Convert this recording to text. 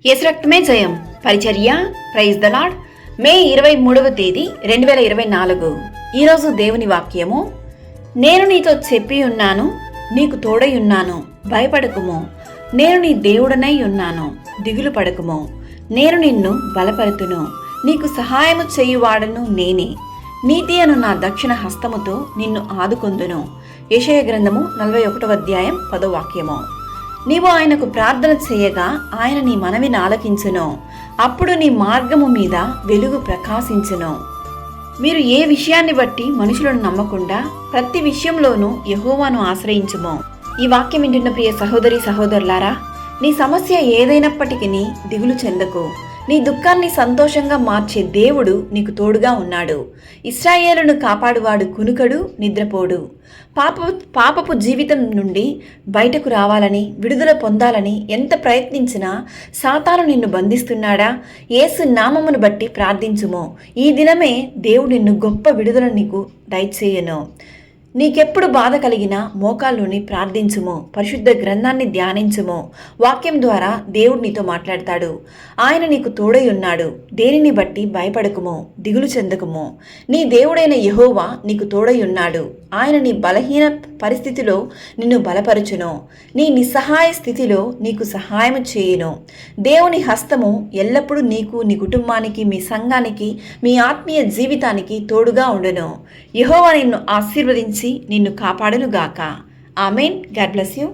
యేసు రక్తమే జయం పరిచర్య ప్రైజ్ ద లార్డ్. మే 23వ తేదీ 2024. ఈరోజు దేవుని వాక్యము, నేను నీతో చెప్పి ఉన్నాను, నీకు తోడై ఉన్నాను, భయపడకుము. నేను నీ దేవుడనై ఉన్నాను, దిగులు పడకుము. నేను నిన్ను బలపరుతును, నీకు సహాయము చేయువాడను నేనే. నీతి అను నా దక్షిణ హస్తముతో నిన్ను ఆదుకొందును. యెషయా గ్రంథము 41వ అధ్యాయం 10వ వాక్యము. నీవు ఆయనకు ప్రార్థన చేయగా ఆయన నీ మనవిని ఆలకించును. అప్పుడు నీ మార్గము మీద వెలుగు ప్రకాశించును. మీరు ఏ విషయాన్ని బట్టి మనుషులను నమ్మకుండా ప్రతి విషయంలోనూ యెహోవాను ఆశ్రయించుము. ఈ వాక్యం వింటున్న ప్రియ సహోదరి సహోదరులారా, నీ సమస్య ఏదైనప్పటికీ దిగులు చెందకు. నీ దుఃఖాన్ని సంతోషంగా మార్చే దేవుడు నీకు తోడుగా ఉన్నాడు. ఇశ్రాయేలును కాపాడువాడు కునుకడు, నిద్రపోడు. పాపపు జీవితం నుండి బయటకు రావాలని, విడుదల పొందాలని ఎంత ప్రయత్నించినా సాతాను నిన్ను బంధిస్తున్నాడా? యేసు నామమును బట్టి ప్రార్థించుము. ఈ దినమే దేవుడు నిన్ను గొప్ప విడుదల నీకు దయచేయను. నీకెప్పుడు బాధ కలిగినా మోకాళ్ళుని ప్రార్థించుము, పరిశుద్ధ గ్రంథాన్ని ధ్యానించుము. వాక్యం ద్వారా దేవుడు నీతో మాట్లాడతాడు. ఆయన నీకు తోడై ఉన్నాడు. దేనిని బట్టి భయపడకుము, దిగులు చెందకుము. నీ దేవుడైన యెహోవా నీకు తోడై ఉన్నాడు. ఆయన నీ బలహీన పరిస్థితిలో నిన్ను బలపరచును. నీ నిస్సహాయ స్థితిలో నీకు సహాయం చేయును. దేవుని హస్తము ఎల్లప్పుడూ నీకు, నీ కుటుంబానికి, మీ సంఘానికి, మీ ఆత్మీయ జీవితానికి తోడుగా ఉండును. యెహోవా నిన్ను ఆశీర్వదించి నిన్ను కాపాడునుగాక. ఆమేన్. God bless you.